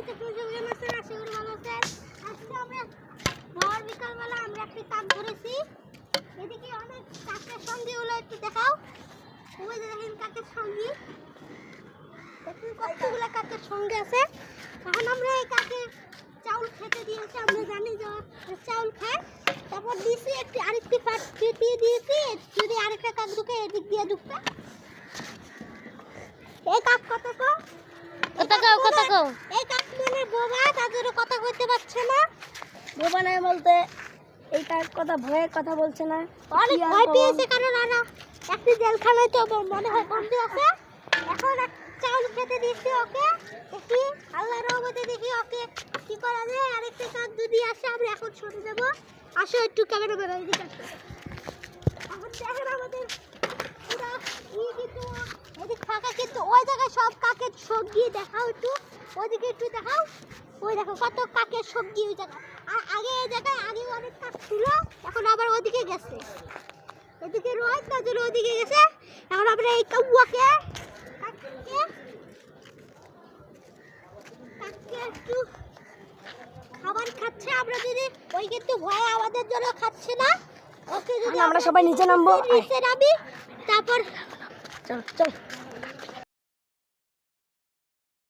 তো সুযোগ জানাচ্ছেন, আশা করি ভালো আছেন। আজকে আমরা ভোর বিকালবেলা আমরা একটি কাক ধরেছি। এদিকে অনেক কাকের সঙ্গী হলো, একটু দেখাও। ওই যে দেখেন কাকের সঙ্গী, দেখুন কতগুলো কাকের সঙ্গে আছে। এখন আমরা এই কাকের চাউল খেতে দিয়েছি, আমরা জানি যে চাউল খায়। তারপর দিয়েছি আরেকটি পাট দিয়ে দিয়েছি, যদি আরেকটা কাক ঢুকে এদিক দিয়ে ঢুকবে। এই কাক কত কও? এই কাক মানে বোবা, তাদের কথা কইতে পারছে না। বোবা নাই বলতে এই কাক কথা ভয়ের কথা বলছে না, অনেক ভয় পেয়েছে, কারণ আর একটি জেলখানায় তো মনে হয় বন্দি আছে। এখন চাউল খেতে দিচ্ছি ওকে, দেখি আল্লাহর রহমতে দেখি ওকে কি করা যায়। আরেকটা কাক যদি আসে আমরা এখন সরে যাবো। আসো একটু ক্যামেরা বেরো, এদিকে আসো। এখন দেখেন আমাদের পুরো কিন্তু এদিক ফাঁকা, কিন্তু ওই জায়গায় সব কাকের সবজি দেখাও একটু, ওইদিকে একটু দেখাও। ওই দেখো কত কাকের সবজি ওই জায়গায়। আর আগে এই জায়গায় আগে অনেক কাক ছিল, এখন আবার ওদিকে গেছে। এদিকে রোদ না জন্য ওদিকে গেছে। এখন আমরা এই কাউয়াকে একটু খাবার খাচ্ছে, আমরা যদি ওই কিন্তু ভয়ে আমাদের জন্য খাচ্ছে না। ওকে যদি আমরা সবাই নিচে নামবো, নিচে নামি, তারপর চল চল।